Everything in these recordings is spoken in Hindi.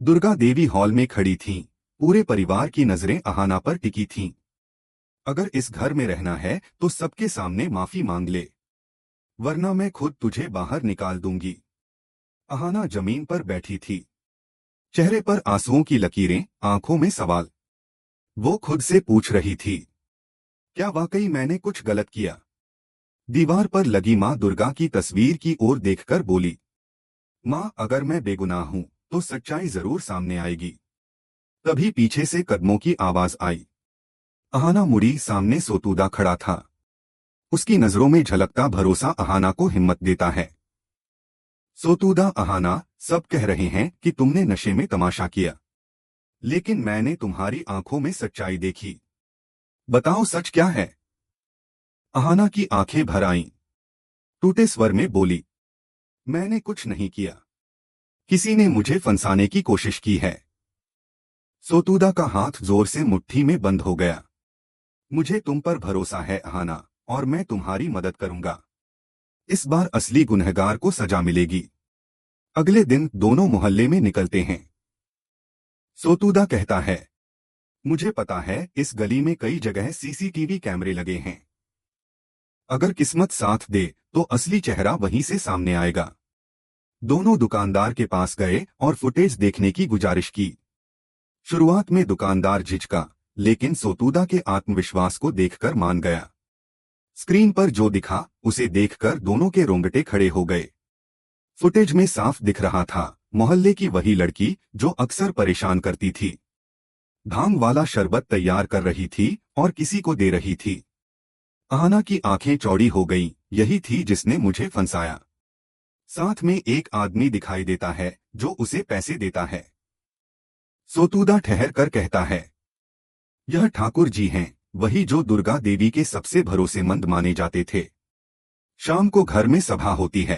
दुर्गा देवी हॉल में खड़ी थीं। पूरे परिवार की नजरें अहाना पर टिकी थीं। अगर इस घर में रहना है तो सबके सामने माफी मांग ले, वरना मैं खुद तुझे बाहर निकाल दूंगी। अहाना जमीन पर बैठी थी, चेहरे पर आंसुओं की लकीरें, आंखों में सवाल। वो खुद से पूछ रही थी, क्या वाकई मैंने कुछ गलत किया? दीवार पर लगी माँ दुर्गा की तस्वीर की ओर देखकर बोली, माँ, अगर मैं बेगुनाह हूँ तो सच्चाई जरूर सामने आएगी। तभी पीछे से कदमों की आवाज आई। अहाना मुड़ी, सामने सोतूदा खड़ा था। उसकी नजरों में झलकता भरोसा अहाना को हिम्मत देता है। सोतूदा, अहाना, सब कह रहे हैं कि तुमने नशे में तमाशा किया, लेकिन मैंने तुम्हारी आंखों में सच्चाई देखी। बताओ, सच क्या है? अहाना की आंखें भर आईं। टूटे स्वर में बोली, मैंने कुछ नहीं किया। किसी ने मुझे फंसाने की कोशिश की है। सोतूदा का हाथ जोर से मुट्ठी में बंद हो गया। मुझे तुम पर भरोसा है अहाना, और मैं तुम्हारी मदद करूंगा। इस बार असली गुनहगार को सजा मिलेगी। अगले दिन दोनों मोहल्ले में निकलते हैं। सोतूदा कहता है, मुझे पता है इस गली में कई जगह सीसीटीवी कैमरे लगे हैं। अगर किस्मत साथ दे तो असली चेहरा वहीं से सामने आएगा। दोनों दुकानदार के पास गए और फुटेज देखने की गुजारिश की। शुरुआत में दुकानदार झिझका, लेकिन सोतूदा के आत्मविश्वास को देखकर मान गया। स्क्रीन पर जो दिखा उसे देखकर दोनों के रोंगटे खड़े हो गए। फुटेज में साफ दिख रहा था, मोहल्ले की वही लड़की जो अक्सर परेशान करती थी, भांग वाला शरबत तैयार कर रही थी और किसी को दे रही थी। अहाना की आंखें चौड़ी हो गईं, यही थी जिसने मुझे फंसाया। साथ में एक आदमी दिखाई देता है जो उसे पैसे देता है। सोतूदा ठहर कर कहता है, यह ठाकुर जी हैं, वही जो दुर्गा देवी के सबसे भरोसेमंद माने जाते थे। शाम को घर में सभा होती है।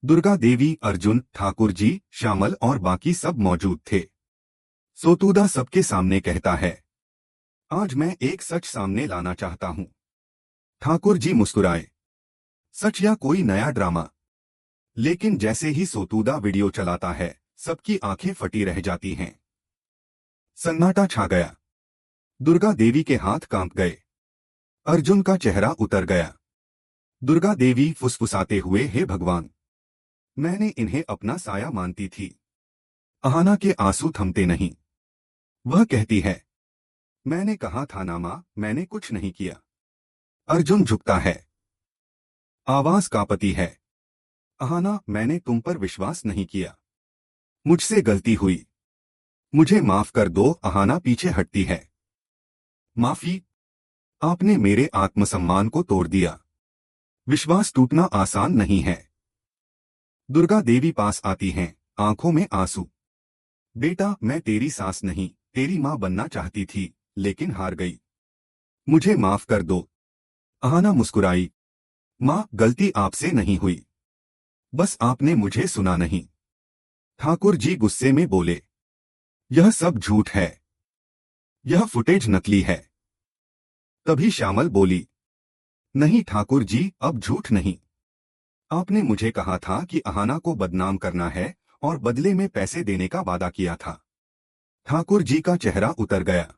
दुर्गा देवी, अर्जुन, ठाकुर जी, श्यामल और बाकी सब मौजूद थे। सोतूदा सबके सामने कहता है, आज मैं एक सच सामने लाना चाहता हूं। ठाकुर जी मुस्कुराए, सच या कोई नया ड्रामा? लेकिन जैसे ही सोतूदा वीडियो चलाता है, सबकी आंखें फटी रह जाती हैं। सन्नाटा छा गया। दुर्गा देवी के हाथ कांप गए। अर्जुन का चेहरा उतर गया। दुर्गा देवी फुसफुसाते हुए, हे भगवान, मैंने इन्हें अपना साया मानती थी। अहाना के आंसू थमते नहीं। वह कहती है, मैंने कहा था ना मां, मैंने कुछ नहीं किया। अर्जुन झुकता है, आवाज कांपती है, अहाना, मैंने तुम पर विश्वास नहीं किया। मुझसे गलती हुई, मुझे माफ कर दो। अहाना पीछे हटती है। माफी? आपने मेरे आत्मसम्मान को तोड़ दिया। विश्वास टूटना आसान नहीं है। दुर्गा देवी पास आती हैं, आंखों में आंसू। बेटा, मैं तेरी सास नहीं, तेरी मां बनना चाहती थी, लेकिन हार गई। मुझे माफ कर दो। अहाना मुस्कुराई, मां, गलती आपसे नहीं हुई, बस आपने मुझे सुना नहीं। ठाकुर जी गुस्से में बोले, यह सब झूठ है, यह फुटेज नकली है। तभी श्यामल बोली, नहीं ठाकुर जी, अब झूठ नहीं। आपने मुझे कहा था कि अहाना को बदनाम करना है और बदले में पैसे देने का वादा किया था। ठाकुर जी का चेहरा उतर गया।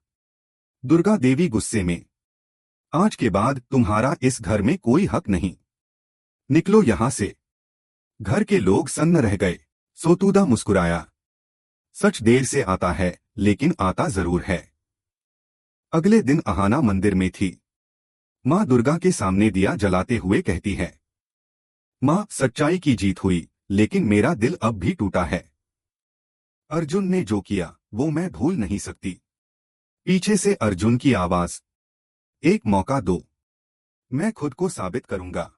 दुर्गा देवी गुस्से में, आज के बाद तुम्हारा इस घर में कोई हक नहीं। निकलो यहां से। घर के लोग सन्न रह गए। सोतूदा मुस्कुराया, सच देर से आता है, लेकिन आता जरूर है। अगले दिन अहाना मंदिर में थी। मां दुर्गा के सामने दिया जलाते हुए कहती है, मां, सच्चाई की जीत हुई, लेकिन मेरा दिल अब भी टूटा है। अर्जुन ने जो किया वो मैं भूल नहीं सकती। पीछे से अर्जुन की आवाज, एक मौका दो, मैं खुद को साबित करूंगा।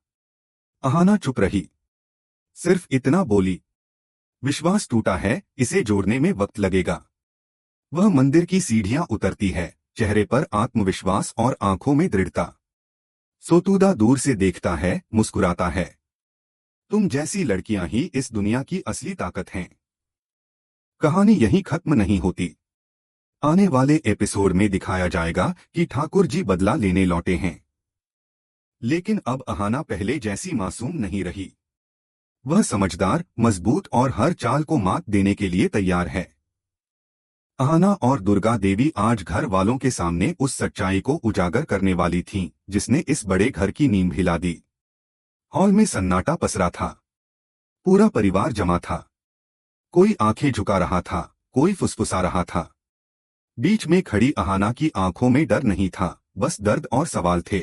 अहाना चुप रही, सिर्फ इतना बोली, विश्वास टूटा है, इसे जोड़ने में वक्त लगेगा। वह मंदिर की सीढ़ियां उतरती है, चेहरे पर आत्मविश्वास और आंखों में दृढ़ता। सोतूदा दूर से देखता है, मुस्कुराता है, तुम जैसी लड़कियां ही इस दुनिया की असली ताकत हैं। कहानी यहीं खत्म नहीं होती। आने वाले एपिसोड में दिखाया जाएगा कि ठाकुर जी बदला लेने लौटे हैं, लेकिन अब अहाना पहले जैसी मासूम नहीं रही। वह समझदार, मजबूत और हर चाल को मात देने के लिए तैयार है। आहना और दुर्गा देवी आज घर वालों के सामने उस सच्चाई को उजागर करने वाली थीं, जिसने इस बड़े घर की नींव हिला दी। हॉल में सन्नाटा पसरा था। पूरा परिवार जमा था। कोई आंखें झुका रहा था, कोई फुसफुसा रहा था। बीच में खड़ी आहना की आंखों में डर नहीं था, बस दर्द और सवाल थे।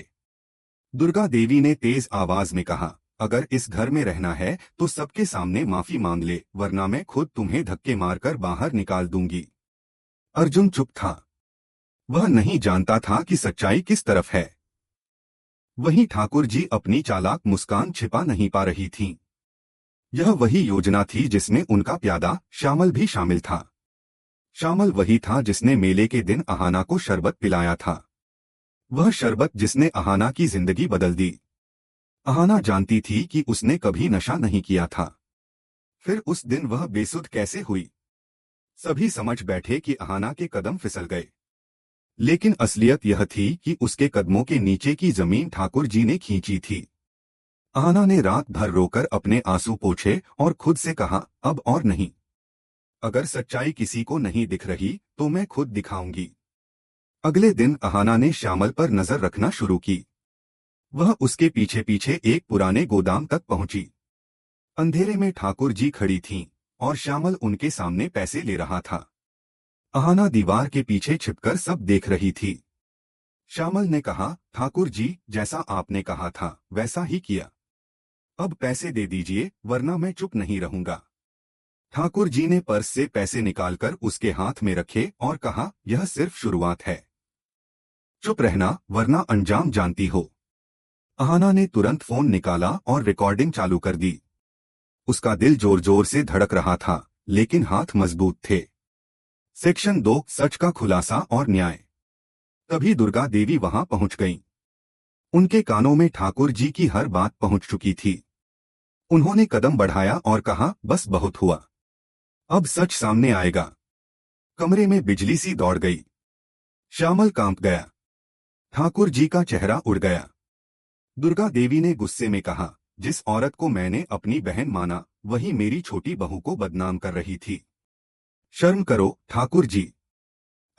दुर्गा देवी ने तेज आवाज में कहा, अगर इस घर में रहना है तो सबके सामने माफी मांग ले, वरना मैं खुद तुम्हें धक्के मारकर बाहर निकाल दूंगी। अर्जुन चुप था। वह नहीं जानता था कि सच्चाई किस तरफ है। वहीं ठाकुर जी अपनी चालाक मुस्कान छिपा नहीं पा रही थीं। यह वही योजना थी जिसमें उनका प्यादा श्यामल भी शामिल था। श्यामल वही था जिसने मेले के दिन आहना को शरबत पिलाया था। वह शरबत जिसने आहना की जिंदगी बदल दी। आहना जानती थी कि उसने कभी नशा नहीं किया था। फिर उस दिन वह बेसुध कैसे हुई? सभी समझ बैठे कि आहना के कदम फिसल गए। लेकिन असलियत यह थी कि उसके कदमों के नीचे की जमीन ठाकुर जी ने खींची थी। आहना ने रात भर रोकर अपने आंसू पोंछे और खुद से कहा, अब और नहीं। अगर सच्चाई किसी को नहीं दिख रही तो मैं खुद दिखाऊंगी। अगले दिन आहना ने श्यामल पर नजर रखना शुरू की। वह उसके पीछे पीछे एक पुराने गोदाम तक पहुंची। अंधेरे में ठाकुर जी खड़ी थीं और श्यामल उनके सामने पैसे ले रहा था। आहना दीवार के पीछे छिपकर सब देख रही थी। श्यामल ने कहा, ठाकुर जी, जैसा आपने कहा था वैसा ही किया। अब पैसे दे दीजिए, वरना मैं चुप नहीं रहूंगा। ठाकुर जी ने पर्स से पैसे निकालकर उसके हाथ में रखे और कहा, यह सिर्फ शुरुआत है। चुप रहना, वरना अंजाम जानती हो। आहना ने तुरंत फोन निकाला और रिकॉर्डिंग चालू कर दी। उसका दिल जोर जोर से धड़क रहा था, लेकिन हाथ मजबूत थे। सेक्शन 2, सच का खुलासा और न्याय। तभी दुर्गा देवी वहां पहुंच गईं। उनके कानों में ठाकुर जी की हर बात पहुंच चुकी थी। उन्होंने कदम बढ़ाया और कहा, बस बहुत हुआ। अब सच सामने आएगा। कमरे में बिजली सी दौड़ गई। श्यामल कांप गया। ठाकुर जी का चेहरा उड़ गया। दुर्गा देवी ने गुस्से में कहा, जिस औरत को मैंने अपनी बहन माना, वही मेरी छोटी बहू को बदनाम कर रही थी। शर्म करो, ठाकुर जी।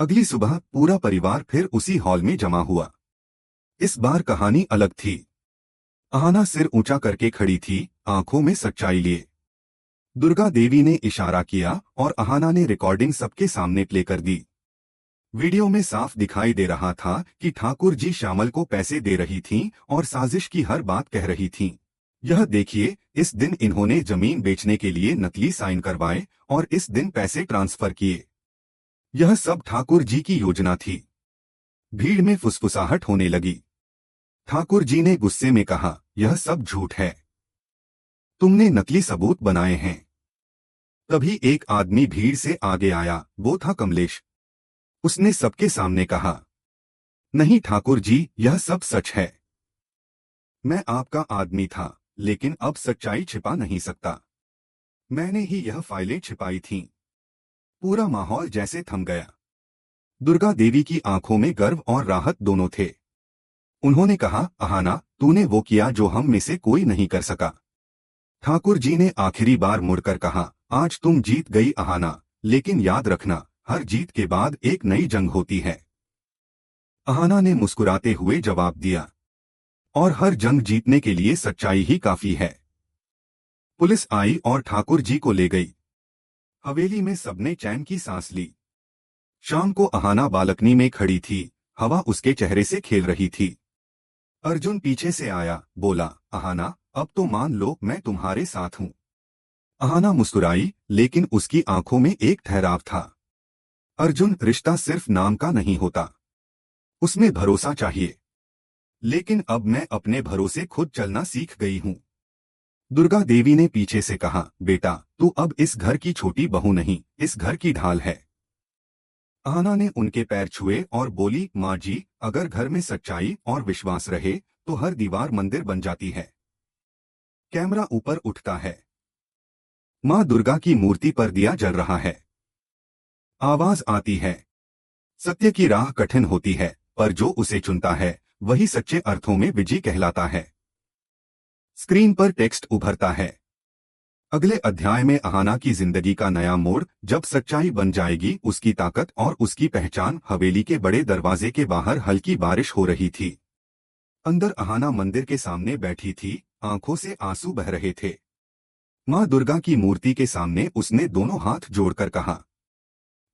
अगली सुबह पूरा परिवार फिर उसी हॉल में जमा हुआ। इस बार कहानी अलग थी। आहना सिर ऊंचा करके खड़ी थी, आंखों में सच्चाई लिए। दुर्गा देवी ने इशारा किया और आहना ने रिकॉर्डिंग सबके सामने प्ले कर दी। वीडियो में साफ दिखाई दे रहा था कि ठाकुर जी श्यामल को पैसे दे रही थीं और साजिश की हर बात कह रही थीं। यह देखिए, इस दिन इन्होंने जमीन बेचने के लिए नकली साइन करवाए और इस दिन पैसे ट्रांसफर किए। यह सब ठाकुर जी की योजना थी। भीड़ में फुसफुसाहट होने लगी। ठाकुर जी ने गुस्से में कहा, यह सब झूठ है। तुमने नकली सबूत बनाए हैं। तभी एक आदमी भीड़ से आगे आया, वो था कमलेश। उसने सबके सामने कहा, नहीं ठाकुर जी, यह सब सच है। मैं आपका आदमी था, लेकिन अब सच्चाई छिपा नहीं सकता। मैंने ही यह फाइलें छिपाई थीं। पूरा माहौल जैसे थम गया। दुर्गा देवी की आंखों में गर्व और राहत दोनों थे। उन्होंने कहा, आहना, तूने वो किया जो हम में से कोई नहीं कर सका। ठाकुर जी ने आखिरी बार मुड़कर कहा, आज तुम जीत गई आहना, लेकिन याद रखना, हर जीत के बाद एक नई जंग होती है। आहना ने मुस्कुराते हुए जवाब दिया, और हर जंग जीतने के लिए सच्चाई ही काफी है। पुलिस आई और ठाकुर जी को ले गई। हवेली में सबने चैन की सांस ली। शाम को आहना बालकनी में खड़ी थी, हवा उसके चेहरे से खेल रही थी। अर्जुन पीछे से आया, बोला, आहना, अब तो मान लो मैं तुम्हारे साथ हूँ। आहना मुस्कुराई, लेकिन उसकी आंखों में एक ठहराव था। अर्जुन, रिश्ता सिर्फ नाम का नहीं होता, उसमें भरोसा चाहिए। लेकिन अब मैं अपने भरोसे खुद चलना सीख गई हूँ। दुर्गा देवी ने पीछे से कहा, बेटा, तू अब इस घर की छोटी बहू नहीं, इस घर की ढाल है। आहना ने उनके पैर छुए और बोली, माँ जी, अगर घर में सच्चाई और विश्वास रहे तो हर दीवार मंदिर बन जाती है। कैमरा ऊपर उठता है। माँ दुर्गा की मूर्ति पर दिया जल रहा है। आवाज आती है, सत्य की राह कठिन होती है, पर जो उसे चुनता है वही सच्चे अर्थों में विजयी कहलाता है। स्क्रीन पर टेक्स्ट उभरता है, अगले अध्याय में अहाना की जिंदगी का नया मोड़, जब सच्चाई बन जाएगी उसकी ताकत और उसकी पहचान। हवेली के बड़े दरवाजे के बाहर हल्की बारिश हो रही थी। अंदर अहाना मंदिर के सामने बैठी थी, आंखों से आंसू बह रहे थे। माँ दुर्गा की मूर्ति के सामने उसने दोनों हाथ जोड़कर कहा,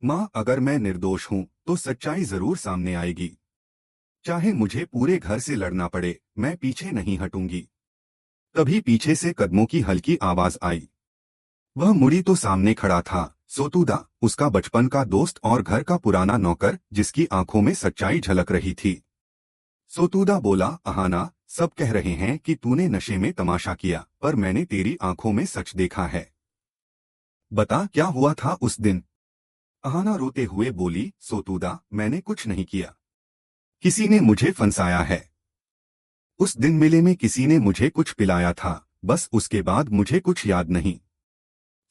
माँ, अगर मैं निर्दोष हूँ तो सच्चाई जरूर सामने आएगी। चाहे मुझे पूरे घर से लड़ना पड़े, मैं पीछे नहीं हटूंगी। तभी पीछे से कदमों की हल्की आवाज आई। वह मुड़ी तो सामने खड़ा था सोतुदा, उसका बचपन का दोस्त और घर का पुराना नौकर, जिसकी आंखों में सच्चाई झलक रही थी। सोतुदा बोला, अहाना, सब कह रहे हैं कि तूने नशे में तमाशा किया, पर मैंने तेरी आंखों में सच देखा है। बता, क्या हुआ था उस दिन? अहाना रोते हुए बोली, सोतुदा, मैंने कुछ नहीं किया। किसी ने मुझे फंसाया है। उस दिन मेले में किसी ने मुझे कुछ पिलाया था, बस उसके बाद मुझे कुछ याद नहीं।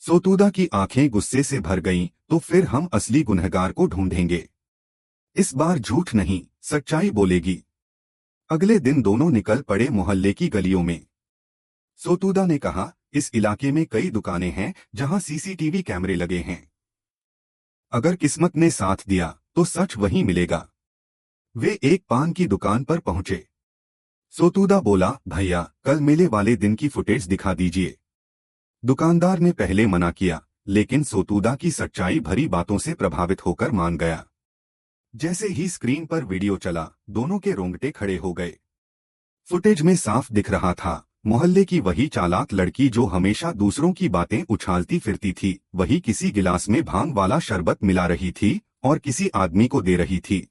सोतुदा की आंखें गुस्से से भर गईं, तो फिर हम असली गुनहगार को ढूंढेंगे। इस बार झूठ नहीं, सच्चाई बोलेगी। अगले दिन दोनों निकल पड़े मोहल्ले की गलियों में। सोतुदा ने कहा, इस इलाके में कई दुकानें हैं जहां सीसीटीवी कैमरे लगे हैं। अगर किस्मत ने साथ दिया तो सच वहीं मिलेगा। वे एक पान की दुकान पर पहुंचे। सोतुदा बोला, भैया, कल मेले वाले दिन की फुटेज दिखा दीजिए। दुकानदार ने पहले मना किया, लेकिन सोतुदा की सच्चाई भरी बातों से प्रभावित होकर मान गया। जैसे ही स्क्रीन पर वीडियो चला, दोनों के रोंगटे खड़े हो गए। फुटेज में साफ दिख रहा था, मोहल्ले की वही चालाक लड़की जो हमेशा दूसरों की बातें उछालती फिरती थी, वही किसी गिलास में भांग वाला शरबत मिला रही थी और किसी आदमी को दे रही थी।